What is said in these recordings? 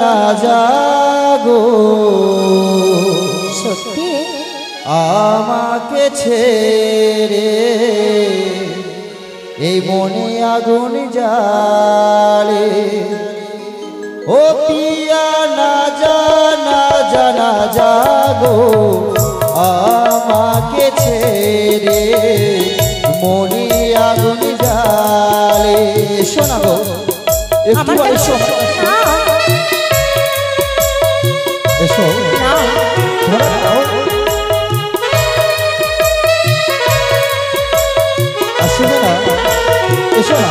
না জাগো সত্যি আমাকে ছেড়ে এই মনে আগুন জ্বালে ও পিয়া না জানা জাগো আমাকে ছেড়ে মনে আগুন জ্বালে শোনাবো একটু এসো এসো আসবে না এসো না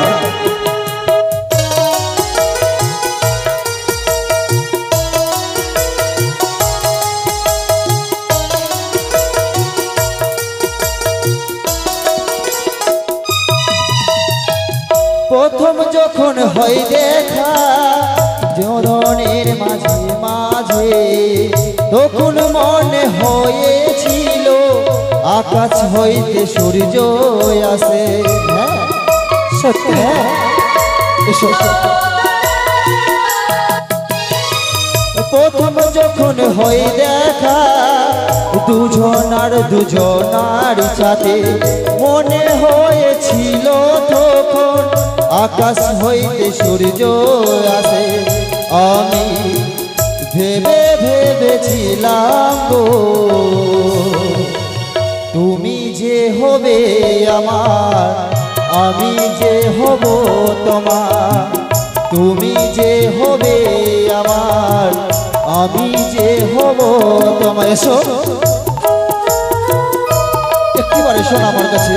প্রথম যখন হয় দেখা জোরনের মাঝে মাঝে তখন মনে হয়েছিল আকাশ হইতে সূর্য আসে সত্যি প্রথম যখন হয় দেখা দুজনার সাথে মনে হয়েছিল তখন আকাশ হইতে সূর্য আসে আমি ভেবেছিলাম গো তুমি যে হবে আমার আমি যে হব তোমার তুমি যে হবে আমার আমি যে হব তোমার এসো একটিবার এসো না আমার কাছে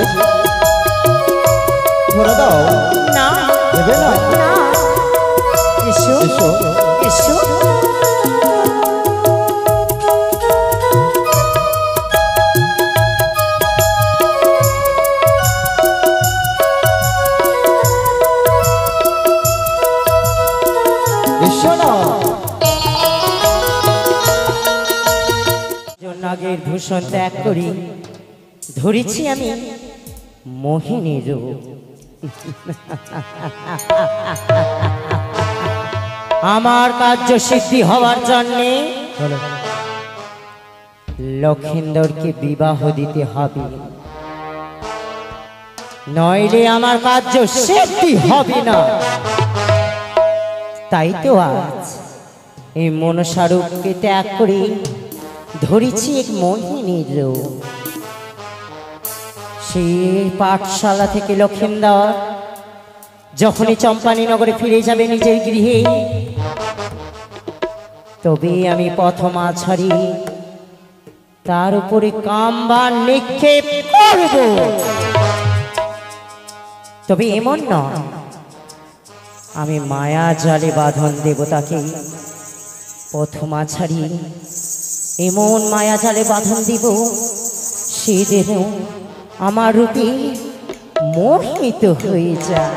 ধরে দাও না দেবে না এসো এসো এসো নাগের ভূষণ ত্যাগ করি ধরেছি আমি মোহিনীর রূপ আমার কার্য সিদ্ধি হওয়ার জন্যে লক্ষিন্দরকে বিবাহ দিতে হবে নইলে আমার কার্য সিদ্ধি হবে না তাই তো আজ এই মনসারূপকে ত্যাগ করি ধরেছি এক মোহিনীর রূপ সেই পাঠশালা থেকে লক্ষিন্দর যখনই চম্পানী নগরে ফিরে যাবে নিজের গৃহে তবে আমি প্রথমা ছাড়ি তার উপরে কামবাণ নিক্ষেপ করব তবে এমন নয় আমি মায়া জালে বাঁধন দেব তাকে প্রথমা ছাড়ি এমন মায়া জালে বাঁধন দিব সে দেহ আমার রূপে মোহিত হয়ে যায়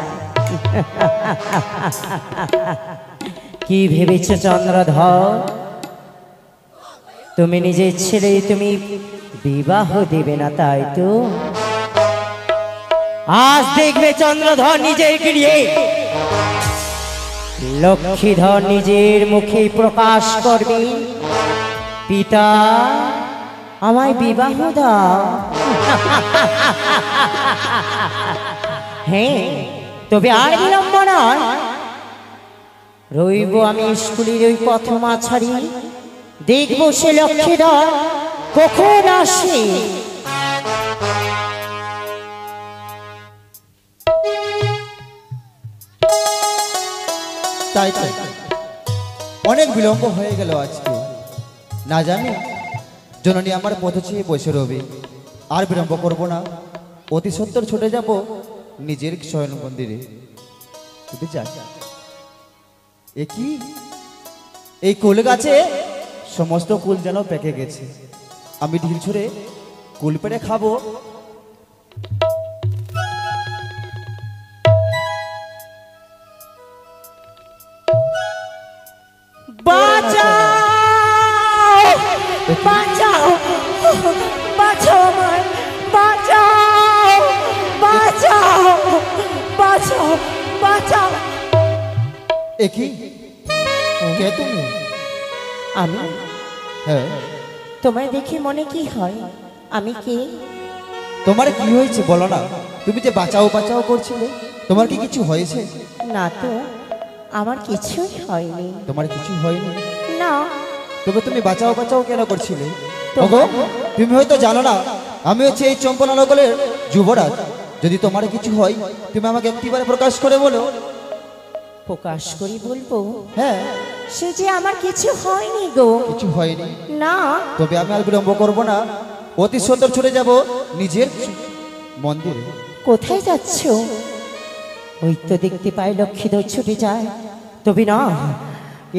কি ভেবেছ চন্দ্রধর তুমি নিজের ছেলে তুমি বিবাহ দেবে না তাই তো আজ দেখবে চন্দ্রধর নিজের গৃহে লক্ষ্মীধর নিজের মুখে প্রকাশ করবে পিতা আমায় বিবাহ দাও হ্যাঁ তবে আর বিলম্ব নয় রইব আমি স্কুলের ওই প্রথমা ছাড়ি দেখব সে লক্ষ্মীধর কখন আসে তাই তো অনেক বিলম্ব হয়ে গেল আজকে না জানি জননী আমার পথ চেয়ে বসে রবে আর বিলম্ব করব না অতি সত্তর ছুটে যাব নিজের শয়ন মন্দিরে যাই এই কুল গাছে সমস্ত কুল যেন পেকে গেছে আমি ঢিল ছুঁড়ে কুল পেড়ে খাবো বাঁচাও বাঁচাও আমায় বাঁচাও বাঁচাও বাঁচাও বাঁচাও একই কে তুমি? আমি হ্যাঁ, তোমায় দেখে মনে কি হয়? আমি কে? তোমার কি হয়েছে বলো না? তুমি যে বাঁচাও বাঁচাও করছিলে, তোমার কি কিছু হয়েছে? না তো, আমার কিছুই হয়নি। তোমার কিছু হয়নি, না। তবে তুমি বাঁচাও বাঁচাও কেন করছিলে? তো- ওগো, তুমি হয়তো জানো না আমি হচ্ছে এই চম্পনানগরের যুবরাজ। যদি তোমার কিছু হয় তুমি আমাকে একটিবারে প্রকাশ করে বলো। প্রকাশ করি বলবো? হ্যাঁ, সে যে আমার কিছু হয়নি গো। কিছু হয়নি, না। তবে আমি আর বিলম্ব করবো না, অতি সত্বর ছুটে যাব নিজের মন্দিরে। কোথায় যাচ্ছ? ওই তো দেখতে পাই লক্ষ্মীধর ছুটে যায়। তবে না,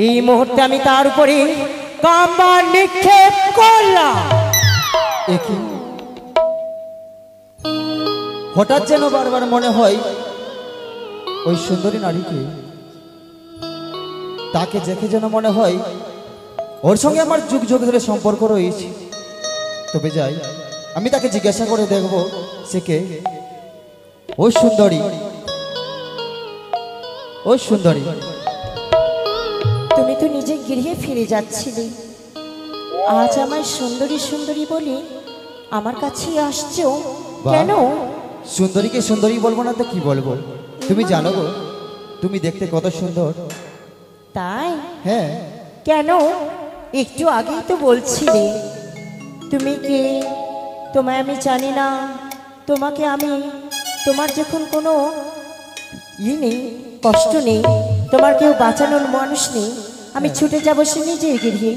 এই মুহূর্তে আমি তার উপরে কামান নিক্ষেপ করলাম। একই হঠাৎ যেন বারবার মনে হয় ওই সুন্দরী নারীকে, তাকে দেখে যেন মনে হয় ওর সঙ্গে আমার যুগ যুগ ধরে সম্পর্ক রয়েছে। তবে যাই, আমি তাকে জিজ্ঞাসা করে দেখব সে কে। ওই সুন্দরী, ওই সুন্দরী, তুমি তো নিজে গৃহে ফিরে যাচ্ছিলে, আজ আমায় সুন্দরী সুন্দরী বলে আমার কাছে আসছো বাহ। কেন? সুন্দরীকে সুন্দরী বলবো না তো কি বলবো? তুমি জানো গো, তুমি দেখতে কত সুন্দর। তাই? হ্যাঁ, কেন? একটু আগেই তো বলছিলে তুমি কে, তোমায় আমি জানি না, তোমাকে আমি, তোমার যখন কোনো নেই, কষ্ট নেই, তোমার কেউ বাঁচানোর মানুষ নেই, আমি ছুটে যাবো সে নিজের গৃহে।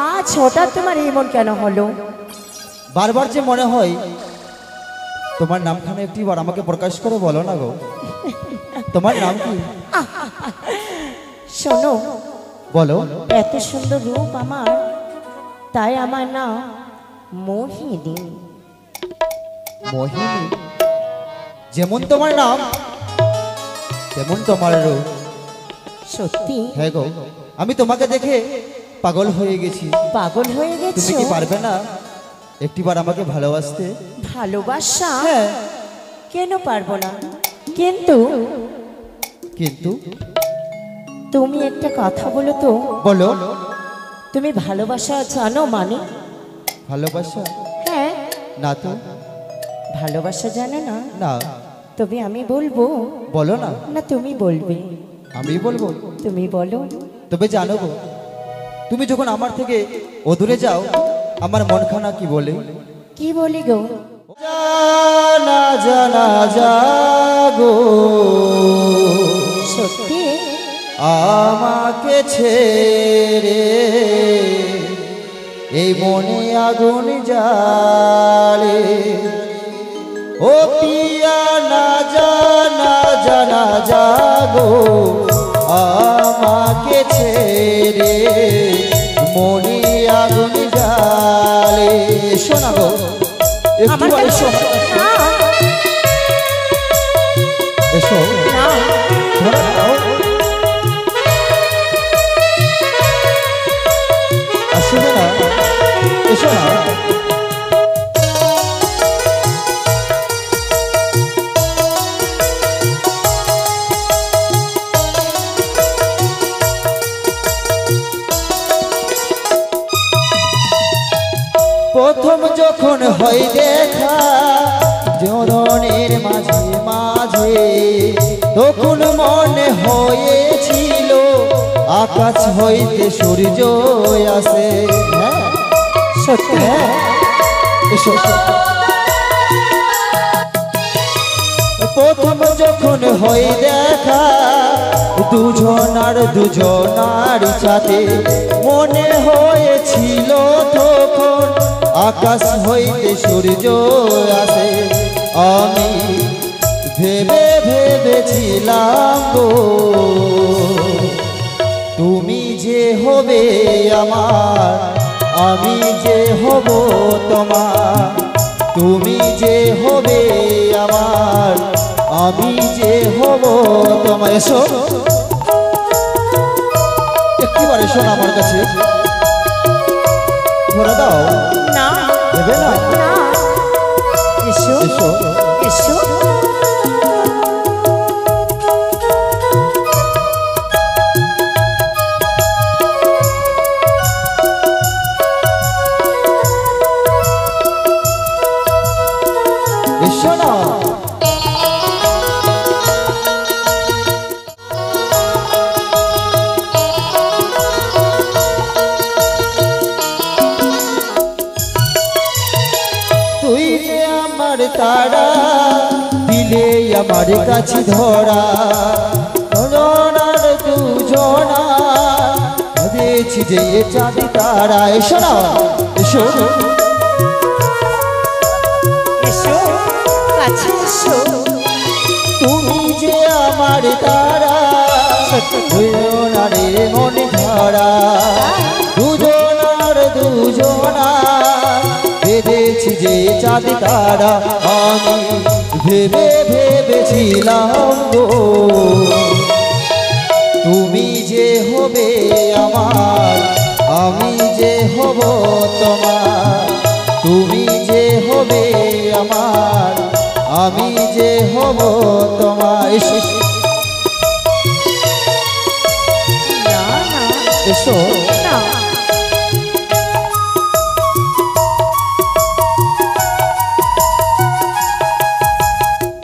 আজ হঠাৎ তোমার এমন কেন হলো? বারবার যে মনে হয় তোমার নামখানে একটিবার আমাকে প্রকাশ করে বলো না গো। তোমার নাম কি? শোনো, বলো। এত সুন্দর রূপ আমার, তাই আমার নাম মোহিনী। মোহিনী? যেমন তোমার নাম তেমন তোমার রূপ। সত্যি? হ্যাঁ গো, আমি তোমাকে দেখে পাগল হয়ে গেছি। পাগল হয়ে তুমি গেছো? কি পারবে না একটিবার আমাকে ভালোবাসতে? ভালোবাসা? হ্যাঁ। কেন পারবো না, কিন্তু কিন্তু তুমি একটা কথা বলো তো, বলো। তুমি ভালোবাসা জানো মানে? ভালোবাসা? হ্যাঁ। না তো। ভালোবাসা জানো না? না। তবে আমি বলবো? বলো না। না তুমি বলবে? আমি বলবো। তুমি বলো। তবে জানো গো, তুমি যখন আমার থেকে অদূরে যাও আমার মনখানা কি বলে? কি বলি গো? জানা জানা জাগো, সত্যি? আমাকে ছেড়ে এই মনে আগুন জ্বালে। ও পিয়া না জানা জানা জাগো, আমাকে ছেড়ে মনে আগুন জ্বালে। শোনা গো, একটু আমার এসো, না, এসো, না, ধরে নাও। আসবে না, এসো না। প্রথম যখন হয় দেখা জননের মাঝে মাঝে, তখন মনে হয়েছিল আকাশ হইতে সূর্য আসে। হ্যাঁ, সত্যি? হ্যাঁ, এসো, এসো। প্রথম যখন হয় দেখা দুজনার দুজনার সাথে, মনে হয়েছিল তখন আকাশ হইতে সূর্য আসে। আমি ভেবে ভেবেছিলাম গো, তুমি যে হবে আমার, আমি যে হব তোমার। তুমি যে হবে আমার, আমি যে হব তোমার। এসো, একটিবার এসো না আমার কাছে, ধরে দাও। না, দেবে না? না, এসো, এসো। এসো। তারা দিলে আমার কাছে ধরা দুজনার দুজনা দেখছি যে চাঁদ তারা এসো না এসো এসো কাছে এসো তুমি যে আমার তারা দুজনারে মনে ধরা দুজনার দুজনা ভেবেছি যে চাঁদ তারা আমি ভেবেছিলাম গো তুমি যে হবে আমার আমি যে হব তোমার তুমি যে হবে আমার আমি যে হব তোমার না না এসো না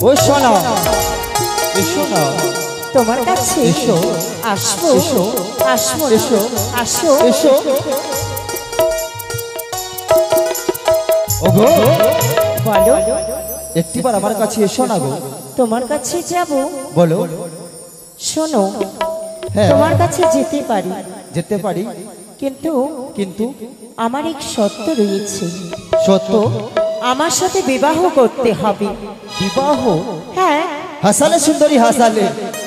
ও শোনা এসো না তোমার কাছে এসো আসবো এসো আসবো এসো আসো এসো ওগো বলো একটিবার আমার কাছে এসো না গো তোমার কাছে যাব বলো শোনো হ্যাঁ তোমার কাছে যেতে পারি যেতে পারি কিন্তু কিন্তু আমার এক শর্ত রয়েছে সত্য আমার সাথে বিবাহ করতে হবে বিবাহ হ্যাঁ হাসালে সুন্দরী হাসালে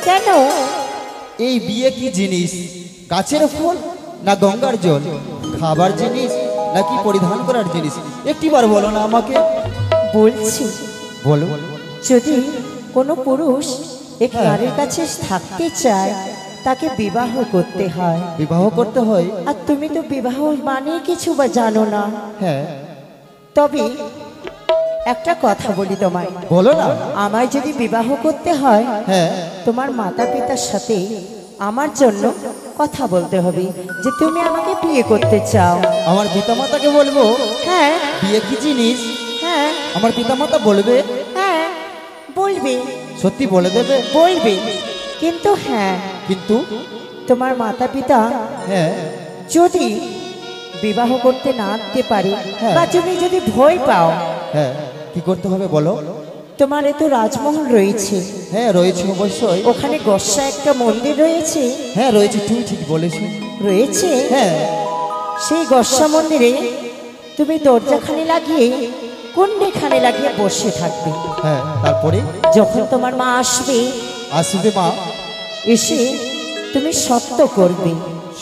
কেন এই বিয়ে কি জিনিস গাছের ফুল না গঙ্গার জল খাবার জিনিস নাকি পরিধান করার জিনিস একটিবার বলো না আমাকে বলছি বলো যদি কোনো পুরুষ এক হ্যাঁ। নারীর কাছে থাকতে চায় তাকে বিবাহ করতে হয় বিবাহ করতে হয় আর তুমি তো বিবাহ মানে কিছু বা জানো না হ্যাঁ তবে একটা কথা বলি তোমায় বলো না আমায় যদি বিবাহ করতে হয় হ্যাঁ তোমার মাতা পিতার সাথে আমার জন্য কথা বলতে হবে যে তুমি আমাকে বিয়ে করতে চাও আমার পিতামাতাকে বলবো হ্যাঁ বিয়ে কি জিনিস হ্যাঁ আমার পিতামাতা বলবে হ্যাঁ বলবে সত্যি বলে দেবে বলবে কিন্তু হ্যাঁ কিন্তু তোমার মাতা পিতা হ্যাঁ যদি বিবাহ করতে না দিতে পারে হ্যাঁ। বা তুমি যদি ভয় পাও হ্যাঁ কি করতে হবে বলো তোমার এত রাজমহল রয়েছে হ্যাঁ রয়েছে অবশ্যই ওখানে গসা একটা মন্দির রয়েছে হ্যাঁ রয়েছে তুমি ঠিক বলেছো রয়েছে হ্যাঁ সেই গসা মন্দিরে তুমি দরজাখানে লাগিয়ে কুণ্ডেখানে লাগিয়ে বসে থাকবে হ্যাঁ তারপরে যখন তোমার মা আসবে আসবে মা এসে তুমি সত্য করবে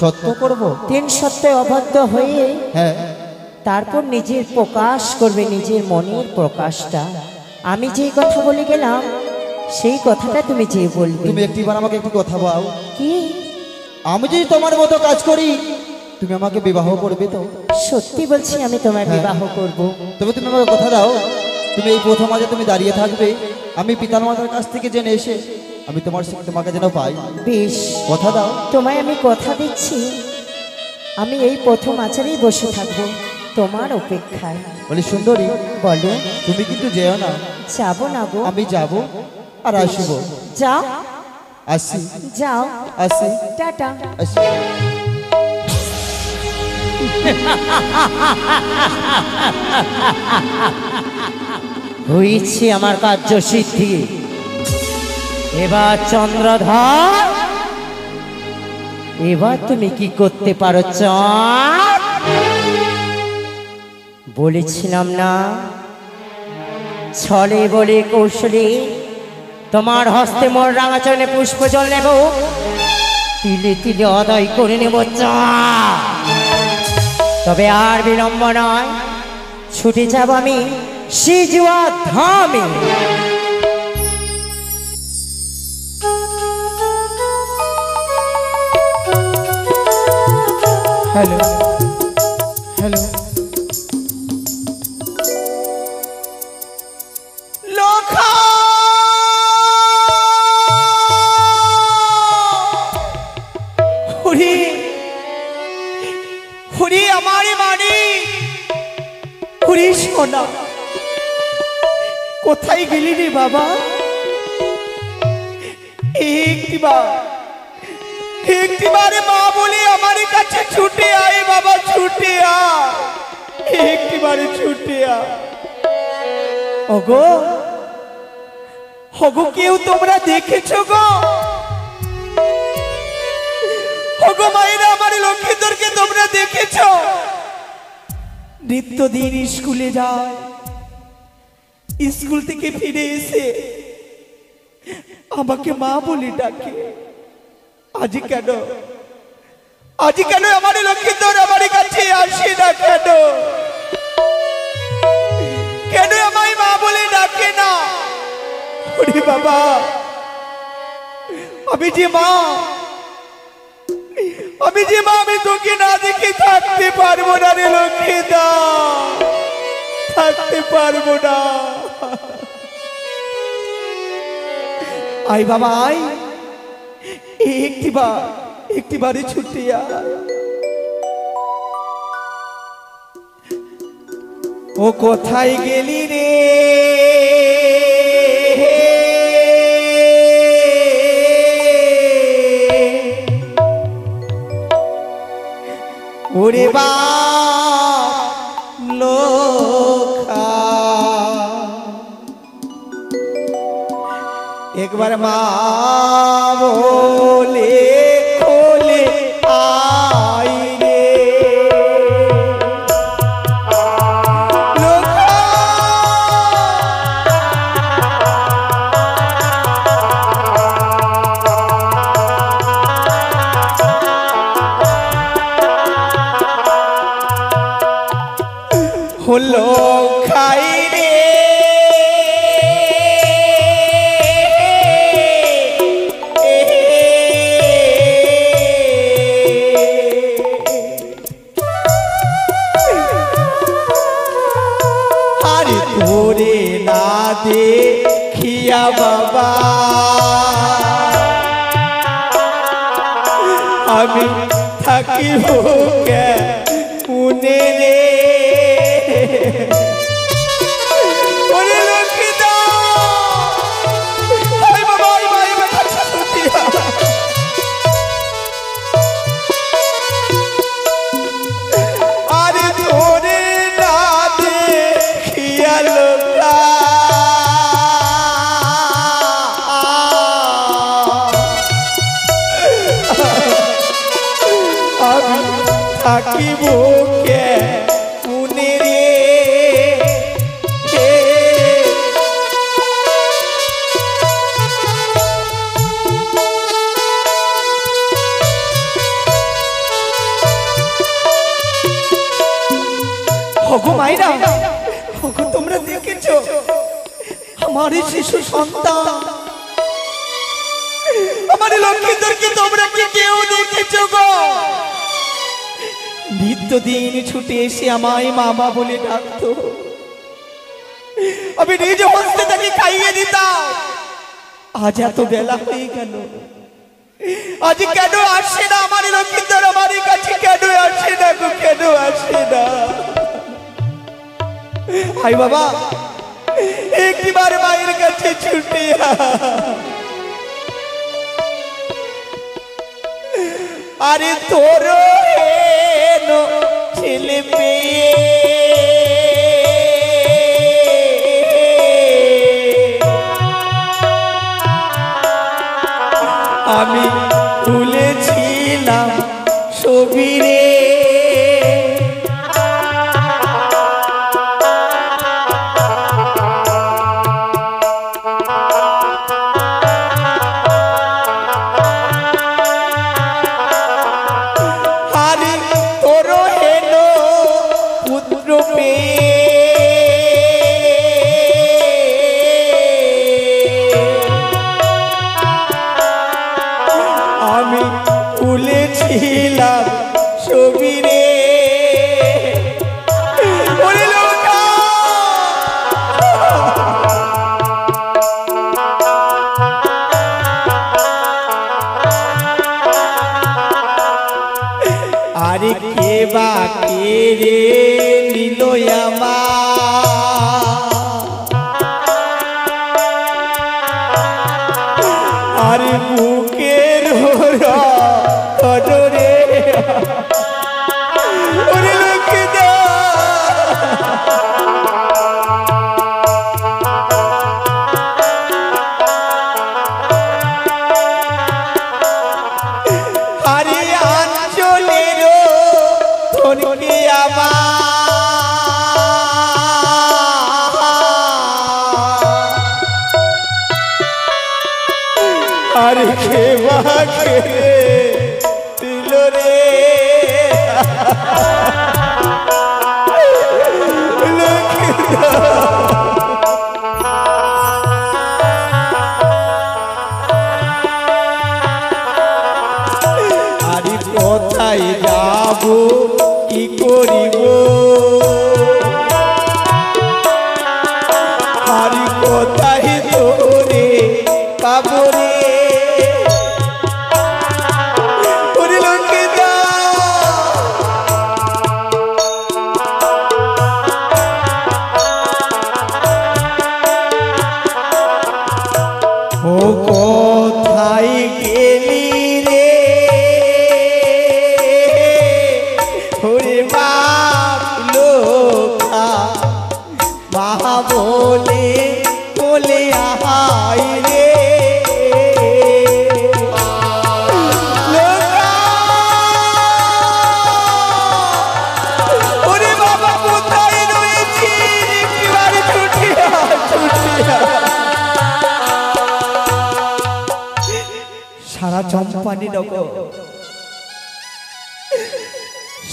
সত্য করব তিন সত্যে অবাধ্য হয়ে হ্যাঁ তারপর নিজের প্রকাশ করবে নিজের মনের প্রকাশটা আমি যেই কথা বলে গেলাম সেই কথাটা তুমি যে বলবে তুমি একটিবার আমাকে একটি কথা বলো কি আমি যদি তোমার মতো কাজ করি তুমি আমাকে বিবাহ করবে তো সত্যি বলছি আমি তোমায় হ্যাঁ। বিবাহ করব তবে তুমি আমাকে কথা দাও তুমি এই প্রথম আজে তুমি দাঁড়িয়ে থাকবে আমি পিতার মাতার কাছ থেকে জেনে এসে আমি তোমার সঙ্গে তোমাকে যেন পাই বেশ কথা দাও তোমায় আমি কথা দিচ্ছি আমি এই প্রথম আচারেই বসে থাকবো তোমার অপেক্ষায় বলি সুন্দরী বলো তুমি কিন্তু যেও না যাবো না গো আমি যাব আর আসবো যাও আসি যাও আসি টাটা আসি হয়েছে আমার কার্য সিদ্ধি এবার চন্দ্রধর এবার তুমি কি করতে পারো চাঁদ বলেছিলাম না ছলে বলে কৌশলে তোমার হস্তে মোর রাঙা চরণে পুষ্প জল নেব তিলে তিলে আদায় করে নেব চাঁদ তবে আর বিলম্ব নয় ছুটে যাব আমি সিজুয়া ধামে হ্যালো হ্যালো লোখা হরি হরি আমারে মানে হরি সোনা কোথায় গেলি রে বাবা একটিবারে মা বলে আমার কাছে ছুটে আয় বাবা ছুটে আয় একটিবারে ছুটে আয় ওগো ওগো কেউ তোমরা দেখেছো গো? ওগো মায়েরা আমার লক্ষ্মীধরকে তোমরা দেখেছো? নিত্যদিন স্কুলে যায়, স্কুল থেকে ফিরে এসে আমাকে মা বলে ডাকে। আজ কেন আমার লক্ষ্মীধর আমার কাছে আসে না কেন? কেন আমায় মা বলে ডাকে না? ওরে বাবা, আমি যে মা আমি তোকে না দেখে থাকতে পারবো না রে লক্ষ্মীধর, থাকতে পারবো না। আই বাবা আই, একটিবারে ছুটে আয়। ও কোথায় গেলি রে? ওরে বা লোখা, একবার মা বলে খোলে আই রে। হলো খাই রে আরে তোরে না দেখিয়া বাবা আমি থাকিব কেমনে রে। ওরে লক্ষ্মীধর, আই বাবা আই মা এবার কাছে ছুটিয়া। আরে তোরে না দেখিয়া লোকা আমি থাকিব কেমনে রে। ওগো মায়েরা, ওগো তোমরা দেখেছো আমার শিশু সন্তান আমার লক্ষ্মীধরকে তোমরা কি কেউ দেখেছো গো? নিত্যদিন ছুটে এসে আমায় মামা বলে ডাকতো, আমি নিজ হস্তে তাকে খাইয়ে দিতাম। আজ এত বেলা হয়ে গেল, আজ কেন আসে না আমার লক্ষ্মীধর আমার কাছে? কেন আসে না গো, কেন আসে না? হাই বাবা, একবার মায়ের কাছে ছুটে আরে তোর ছেলে পেয়ে আমি ভুলেছিলাম ছবি রে। আমি ভুলেছিলাম ছবি রে। আরে কে বা কে রে নিল আরে বুকের রে ওরে লক্ষ্মীধর আর খেবা খেলে দিল রে আরে কোথায় যাব কি করিব আরে কোথায় তোরে পাবো রে ও কোথায় গেলি রে ওরে বাপ লোকা মা বলে বলে আহাই রে লোকা ওরে বাবা কোথায় রয়েছিস একবার ছুটিয়া ছুটিয়া সারা চম্পানি নগর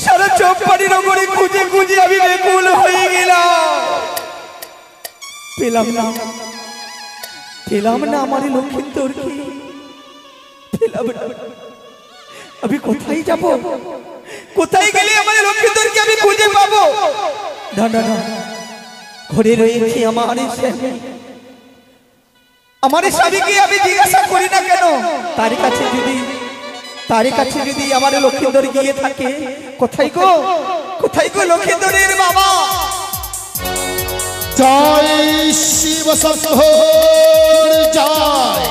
সারা চম্পানি নগরে খুঁজে খুঁজে আমি বেকুল হয়ে গেলাম পেলাম না আমার লক্ষ্মীন্দরকে পেলাম না আমি কোথায় যাব কোথায় গেলে আমার লক্ষ্মীন্দরকে আমি খুঁজে পাবো না না না ঘরে রয়েছে আমার স্বামীকে আমি জিজ্ঞাসা করি না কেন তার কাছে যদি আমার লক্ষ্মীন্দর গিয়ে থাকে কোথায় গো লক্ষ্মীন্দরের বাবা জয় শিব শম্ভুর জয়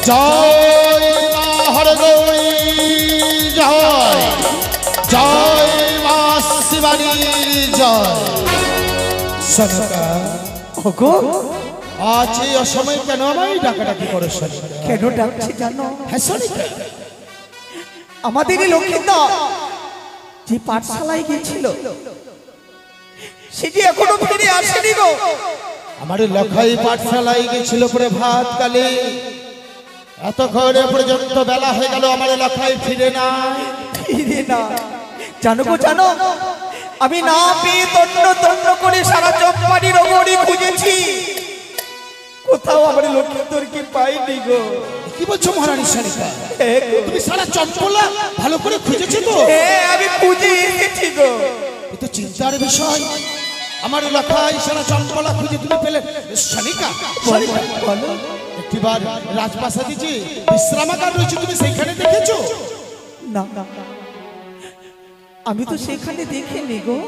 জয় মা হরগৌরী জয় জয় মা শিবানীর জয় সনকা ওগো আজ এই অসময়ে কেন আমায় ডাকাডাকি করো সনকা কেন ডাকছি জানো হ্যাঁ সনকা আমাদের লক্ষ্মীন্দর যে পাঠশালায় গিয়েছিল সে যে এখনো ফিরে আসেনি গো আমার লখাই পাঠশালায় গেছিল পরে ভাত কালে এত ঘরে পর্যন্ত বেলা হয়ে গেল আমার লখাই ফিরে না জানো আমি না পেয়ে তন্ন করে সারা চম্পানি নগরী খুঁজেছি কোথাও আমার লক্ষ্মীন্দরকে পাইনি গো কি বলছো মহারানী সনিকা তুমি সারা চম্পলা ভালো করে খুঁজেছো তো আমি খুঁজে এসেছি গো এ তো চিন্তার বিষয় আমার এলাকায় সারা চম্পলা খুঁজে তুমি পেলে সনিকা বলো একটিবার রাজপ্রাসাদে যে বিশ্রামাগার রয়েছে তুমি সেইখানে দেখেছো না আমি তো সেখানে দেখিনি গো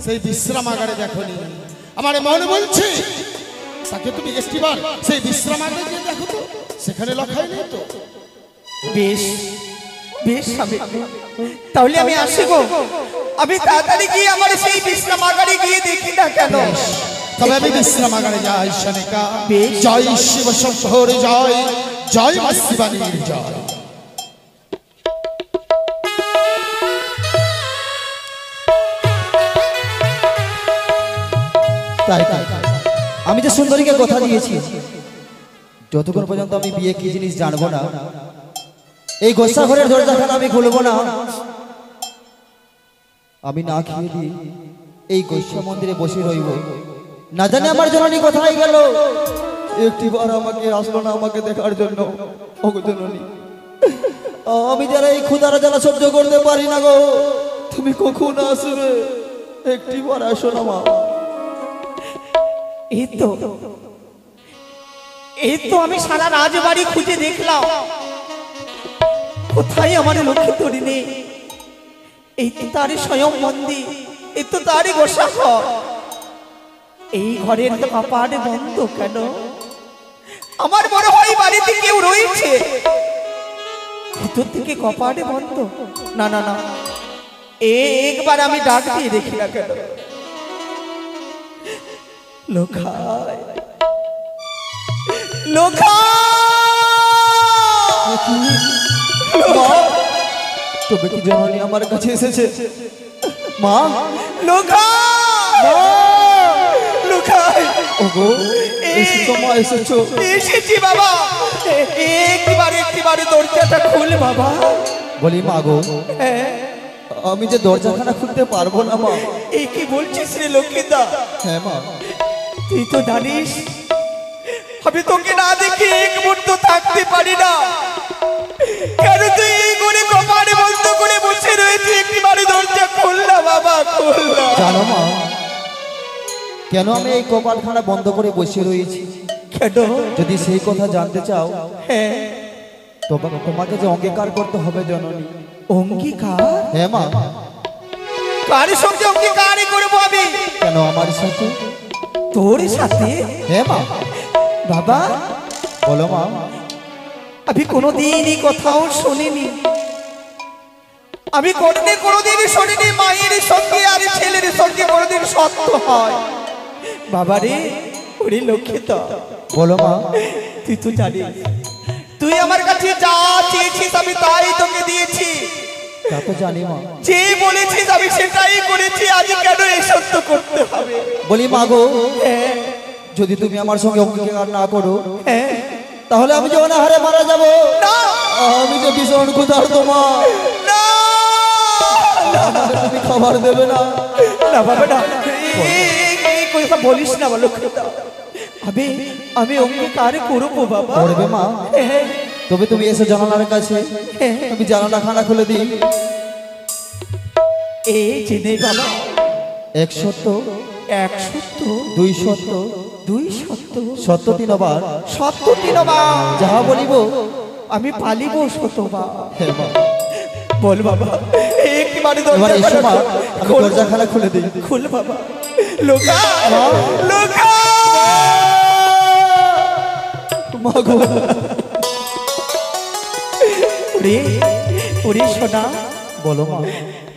সেই বিশ্রামাগারে দেখোনি আমার মনে বলছে তাকে তুমি একটিবার সেই বিশ্রামাগারে গিয়ে দেখো তো সেখানে লখাই নেই তো বেশ তাহলে আমি আসি গো আমি তাড়াতাড়ি গিয়ে আমার সেই বিশ্রামাগারে গিয়ে দেখি না কেন তবে আমি বিশ্রামাগারে যাই সনিকা জয় শিব শম্ভুর জয় জয় মা শিবানীর জয় তাই আমি যে সুন্দরীকে কথা দিয়েছি যতক্ষণ পর্যন্ত আমি বিয়ে কি জিনিস জানবো না এই গোসা ঘরের দরজাখানা আমি খুলবো না আমি না খেয়ে দিই এই গোসা মন্দিরে বসে রইব না জানি আমার জননী কোথায় গেল একটিবার আমাকে আসলো না আমাকে দেখার জন্য ওগো জননী আমি যারা এই ক্ষুধার জ্বালা সহ্য করতে পারি না গো তুমি কখন আসবে একটিবার আসো না মা এই তো আমি সারা রাজবাড়ি খুঁজে দেখলাম কোথায় আমার লক্ষ্মীন্দরী নেই এই তো তারই স্বয়ং মন্দির এই তো তারই গোসা ঘর এই ঘরের তো কপাট বন্ধ কেন আমার মনে হয় বাড়িতে কেউ রয়েছে ভিতর থেকে কপাটে বন্ধ না একবার আমি ডাক দিয়ে দেখি না কেন তবে কি জননী আমার কাছে এসেছে মা লোখাই লোখাই ওগো এসেছো মা এসেছো এসেছি বাবা একটিবারে দরজাটা খুল বাবা বলি মা গো হ্যাঁ আমি যে দরজাখানা খুলতে পারবো না মা এই কি বলছিস রে লক্ষ্মীদা হ্যাঁ মা তুই তো জানিস আমি তোকে না দেখে এক মুহূর্ত থাকতে পারি না কেন তুই এই করে কপালে বন্ধ করে বসে রয়েছে একটিবারে দরজা খুল না বাবা খুল না জানো মা কেন আমি এই কপালখানা বন্ধ করে বসে রয়েছি কেন যদি সেই কথা জানতে চাও হ্যাঁ তোমাকে যে অঙ্গীকার করতে হবে জননী অঙ্গীকার হ্যাঁ মা কার সঙ্গে অঙ্গীকারই করবো আমি কেন আমার সাথে তোর সাথে হ্যাঁ মা বাবা বলো মা আমি কোনোদিনই কোথাও শুনিনি আমি কোনোদিনই শুনিনি মায়ের সঙ্গে আর ছেলের সঙ্গে কোনোদিন সত্য হয় বাবা রে ওরে লক্ষ্মীত বলো মা তুই তো জানিস তুই আমার কাছে যা চেয়েছিস আমি তাই তোকে দিয়েছি তা তো জানি মা যে বলেছিস আমি সেটাই করেছি আজ কেন এই সত্য করতে হবে বলি মা গো হ্যাঁ যদি তুমি আমার সঙ্গে অঙ্গীকার না করো হ্যাঁ তাহলে আমি যে অনাহারে মারা যাব না আমি যে ভীষণ ক্ষুধার্ত মা না আমাকে তুমি খাবার দেবে না না বাবা না এই কথা বলিস না বলো আমি অঙ্গীকার করবো বাবা করবে মা হ্যাঁ, তবে তুমি এসে জানালার কাছে হ্যাঁ। আমি জানালা খানা খুলে দিই এই জেনে বাবা 170 170 270 270 73 73 বার যাহা বলিব আমি পালিব শতবার হ্যাঁ মা বল বাবা একবারে এবার এসো মা আমি খোল। দরজা খানা খুলে দিই খুল বাবা লোকা লোকা মা গো ওরে ওরে সোনা বলো মা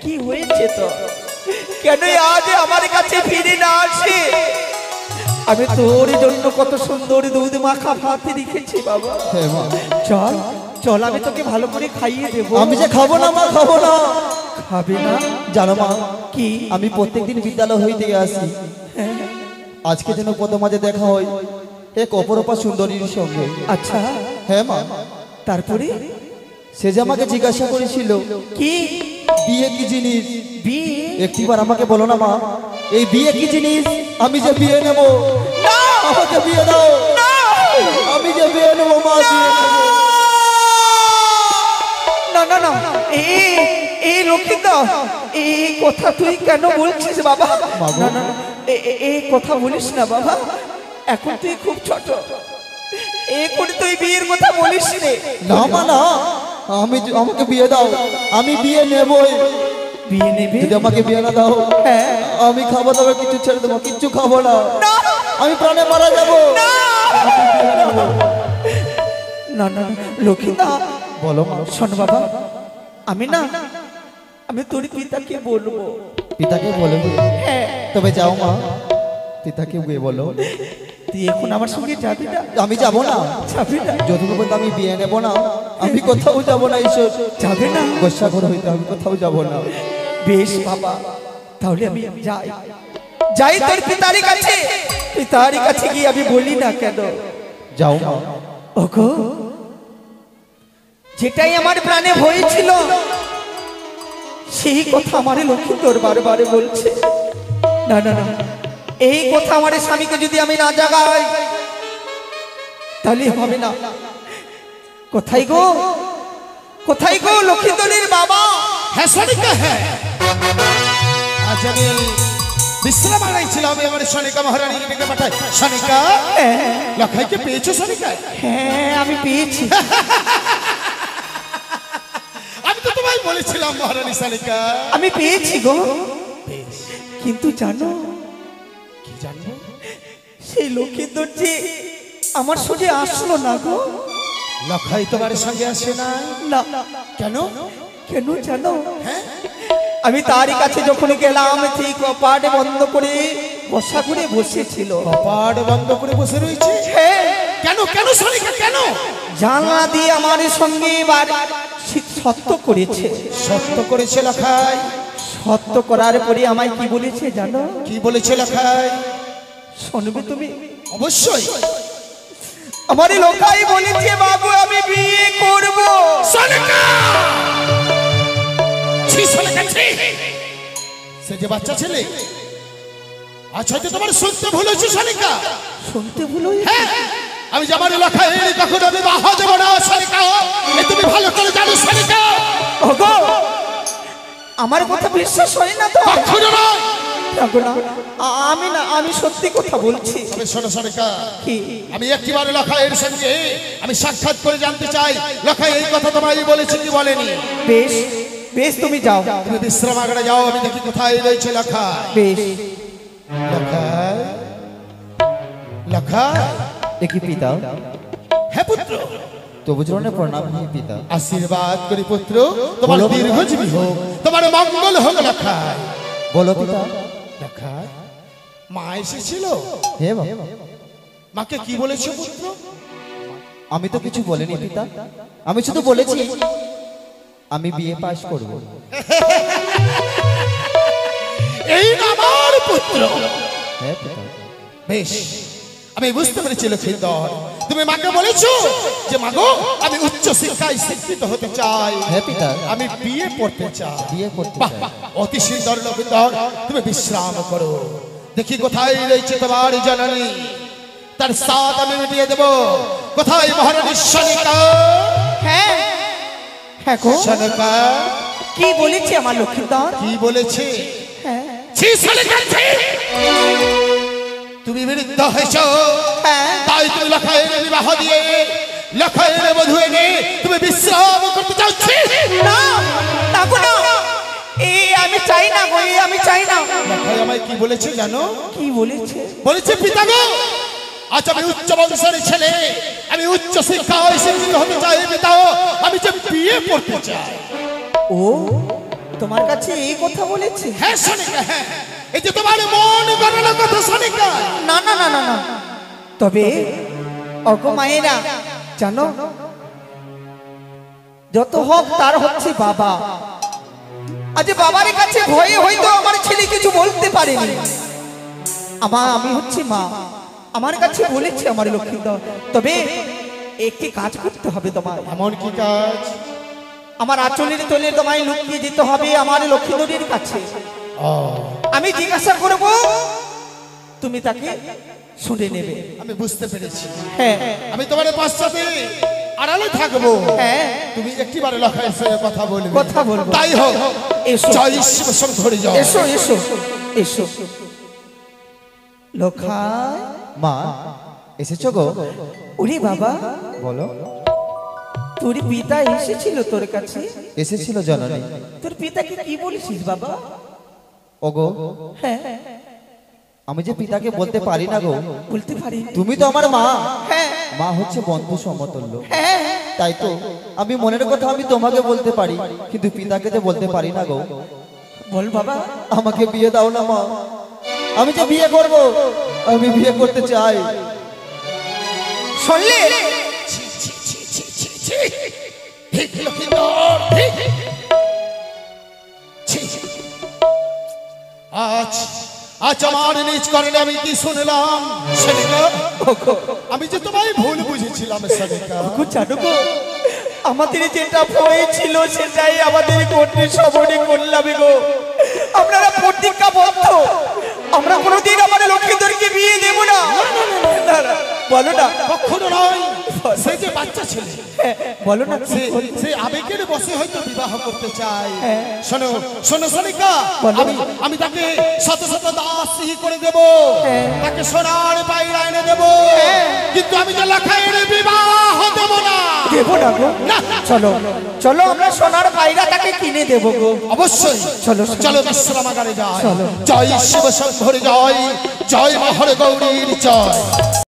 কি হয়েছে তো কেন আজ আমার কাছে ফিরে না আসে আমি তোর জন্য কত সুন্দর দুধ মাখা ভাত রেখেছি বাবা হ্যাঁ মা চল চল আমি তোকে ভালো করে খাইয়ে দেবো আমি যে খাবো না মা খাবো না খাবে না জানো মা কি আমি প্রত্যেকদিন বিদ্যালয় হইতে আসি আজকে যেন প্রথম মাঝে দেখা হয় এক অপরূপা সুন্দরীর সঙ্গে আচ্ছা হ্যাঁ মা তারপরে সে যে আমাকে জিজ্ঞাসা করেছিল কি বিয়ে কি জিনিস বিয়ে একটিবার আমাকে বলো না মা এই বিয়ে কি জিনিস আমি যে বিয়ে নেব আমাকে বিয়ে দাও আমি যে বিয়ে নেব মা বিয়ে নেব না না না এই লক্ষ্মীদ এই কথা তুই কেন বলছিস বাবা না না না, এই কথা বলিস না বাবা এখন তুই খুব ছোট এখন তুই বিয়ের কথা বলিস রে না মা না আমাকে বিয়ে দাও আমি বিয়ে নেবই বিয়ে নেবে যদি আমাকে বিয়ে না দাও হ্যাঁ আমি খাবো দাবার কিছু ছেড়ে দেবো কিচ্ছু খাবো না আমি প্রাণে মারা যাবো না না লক্ষ্মীদ বলো মা শোন বাবা আমি তোর পিতাকে বলবো পিতাকে বলে হ্যাঁ তবে যাও মা পিতাকে গিয়ে বলো তুই এখন আমার সঙ্গে যাবি না আমি যাব না যাবি না যতক্ষণ পর্যন্ত আমি বিয়ে নেব না আমি কোথাও যাব না ঈশ্বর যাবে না গোসা ঘর হইতে আমি কোথাও যাব না বেশ বাবা তাহলে আমি যাই তোর পিতারি কাছে গিয়ে আমি বলি না কেন যাও মা ওগো যেটাই আমার প্রাণে হয়েছিল সেই কথা আমার লক্ষ্মী তোর বারে বলছে না না না এই কথা আমার স্বামীকে যদি আমি না জাগাই তাহলে হবে না কোথায় গো লক্ষ্মীতলির বাবা হ্যাঁ সনিকা হ্যাঁ আজ আমি বিশ্রাম আনাইছিলাম আমি আমার সনিকা মহারানীকে ডেকে পাঠাই সনিকা লখাইকে পেয়েছো সনিকা হ্যাঁ আমি পেয়েছি আমি তো তোমায় বলেছিলাম মহারানী সনিকা আমি পেয়েছি গো কিন্তু জানো কি জানবো সেই লক্ষ্মীন্দর যে আমার সঙ্গে আসলো না গো লখাই তোমার সঙ্গে আসে না না কেন কেন জানো আমি তারই কাছে যখন গেলাম ঠিক কপাট বন্ধ করে বসা করে বসেছিল কপাট বন্ধ করে বসে রয়েছে কেন কেন সনিকা কেন জানলা দিয়ে আমার সঙ্গে সত্য করেছে সত্য করেছে লখাই সত্য করার পরে আমায় কি বলেছে জানো? কি বলেছে লখাই? শুনবে তুমি? অবশ্যই। আমার লোকাই বলেছে বাবু আমি বিয়ে করব। সনিকা! ছি সনিকা ছি! সে যে বাচ্চা ছেলে, আজ হয়তো তোমার শুনতে ভুল হয়েছে সনিকা। শুনতে ভুল হয়েছে? হ্যাঁ, আমি যে আমার লখাই কখনো বিবাহ দেব না সনিকা, এ তুমি ভালো করে জানো সনিকা। ওগো আমার কথা বিশ্বাস হয় না তো? কখনো নয়। দেখো না, আমি সত্যি কথা বলছি। তবে শোনো সনিকা, কি? আমি একটিবার লখাইয়ের সঙ্গে আমি সাক্ষাৎ করে জানতে চাই লখাই এই কথা তোমায় বলেছে কি বলেনি। বেশ বেশ, তুমি যাও। তুমি বিশ্রামাগারে যাও, আমি দেখি কোথায় রয়েছে লখাই। বেশ। লখাই, লখাই। দেখি পিতা। হ্যাঁ পুত্র, তবু চরণে প্রণাম হে পিতা। আশীর্বাদ করি পুত্র, তোমার বলো। দীর্ঘজীবী হোক, তোমার মঙ্গল হোক লখাই। বলো পিতা। লখাই, মা এসেছিল, হে বাবা। মাকে কি বলেছে পুত্র? আমি তো কিছু বলিনি পিতা, আমি শুধু বলেছি আমি বিয়ে পাশ করব। এই না আমার পুত্র। হ্যাঁ পিতা। বেশ, আমি বুঝতে পেরেছি লক্ষিন্দর, তুমি মাকে বলেছো যে মাগো আমি উচ্চ শিক্ষায় শিক্ষিত হতে চাই, হ্যাঁ পিতা। আমি বিয়ে পড়তে চাই। বিয়ে করতে বাহ চাই। বাহ, অতি সুন্দর লক্ষিন্দর, তুমি বিশ্রাম করো। দেখি কোথায় রয়েছে তোমার জননী, তার সাথ আমি মিটিয়ে দেব। কোথায় মহারানী সনিকা? হ্যাঁ হ্যাঁ গো, সনিকা কি বলেছে আমার লক্ষ্মীধর? কি বলেছে? হ্যাঁ ছি সনিকা ছি! তুমি বিরুদ্ধ হয়েছ, হ্যাঁ। তাই তুমি লখাইয়ের বিবাহ দিয়ে লখাইয়ের বধূ এনে তুমি বিশ্রাম করতে চাচ্ছি। না না গো না, এই আমি চাই না গো, এই আমি চাই না। লখাই আমায় কি বলেছে জানো? কি বলেছে? বলেছে পিতা গো, আজ আমি উচ্চ বংশের ছেলে, আমি উচ্চ শিক্ষায় শিক্ষিত হতে চাই পিতা, আমি যে বিয়ে করতে চাই। ও তোমার কাছে এই কথা বলেছে? হ্যাঁ সনিকা, হ্যাঁ, এই যে তোমার মন গড়ানো কথা সনিকা। না না না না না, তবে অগো মায়েরা জানো, যত হোক তার হচ্ছে বাবা। আজ বাবার কাছে ভয়ে হয়তো আমার ছেলে কিছু বলতে পারেনি, আমি হচ্ছে মা, আমার কাছে বলেছে আমার লক্ষ্মীধর। তবে একটি কাজ করতে হবে তোমার। এমন কি কাজ? আমার আঁচলের তলে তোমায় লুকিয়ে যেতে হবে আমার লক্ষ্মীধরের কাছে। আমি জিজ্ঞাসা করব, তুমি তাকে শুনে নেবে। আমি বুঝতে পেরেছি। হ্যাঁ আমি তোমার পশ্চাতে আড়ালে থাকবো, হ্যাঁ, তুমি একটিবার লখাইয়ের সঙ্গে কথা বলবে। কথা বলবো। তাই হোক, এসো। জয় শিব শঙ্করী জয়। এসো এসো এসো। লখাই, মা এসেছো গো? ওরে বাবা, বলো। তোর পিতা এসেছিল তোর কাছে? এসেছিল জননী। তোর পিতাকে কি বলেছিস বাবা? ওগো, হ্যাঁ, আমি যে পিতাকে বলতে পারি না গো। বলতে পারি? তুমি তো আমার মা, হ্যাঁ মা হচ্ছে বন্ধু সমতুল্য। হ্যাঁ, তাই তো আমি মনের কথা আমি তোমাকে বলতে পারি, কিন্তু পিতাকে যে বলতে পারি না গো। বল বাবা। আমাকে বিয়ে দাও না মা, আমি যে বিয়ে করব, আমি বিয়ে করতে চাই। শুনলে? ছি, ছি, ছি, ছি, ছি, ছি। ঠিক লক্ষিন্দর, ঠিক। ছি, ছি। আজ আজ আমার নিজ কারণে আমি কি শুনলাম সনিকা? আমি যে তোমায় ভুল বুঝেছিলাম সনিকা। জানো গো, আমাদের যেটা ভয় ছিল সেটাই আমাদের কর্ণে সবরে করলাম গো। আপনারা প্রতিজ্ঞাবদ্ধ, আমরা কোনোদিন আমার লক্ষ্মীধরকে বিয়ে দেব না। না, না, বলো না। কখনো নয়, সে যে বাচ্চা ছেলে, বলো না। সে আবেগের বসে হয়তো বিবাহ করতে চায়। হ্যাঁ। শোনো শোনো সনিকা, বলো। আমি তাকে শত শত দাসী করে দেব, হ্যাঁ। তাকে সোনার পায়রা এনে দেব, কিন্তু আমি যে লখাইয়ের বিবাহ দেব না। দেবো না গো। না। চলো চলো, আমরা সোনার পায়রা তাকে কিনে দেবো গো। অবশ্যই চলো, চলো বিশ্রামাগারে যাই। চলো। জয় শিব শঙ্কর জয়, জয় মহর গৌরীর জয়।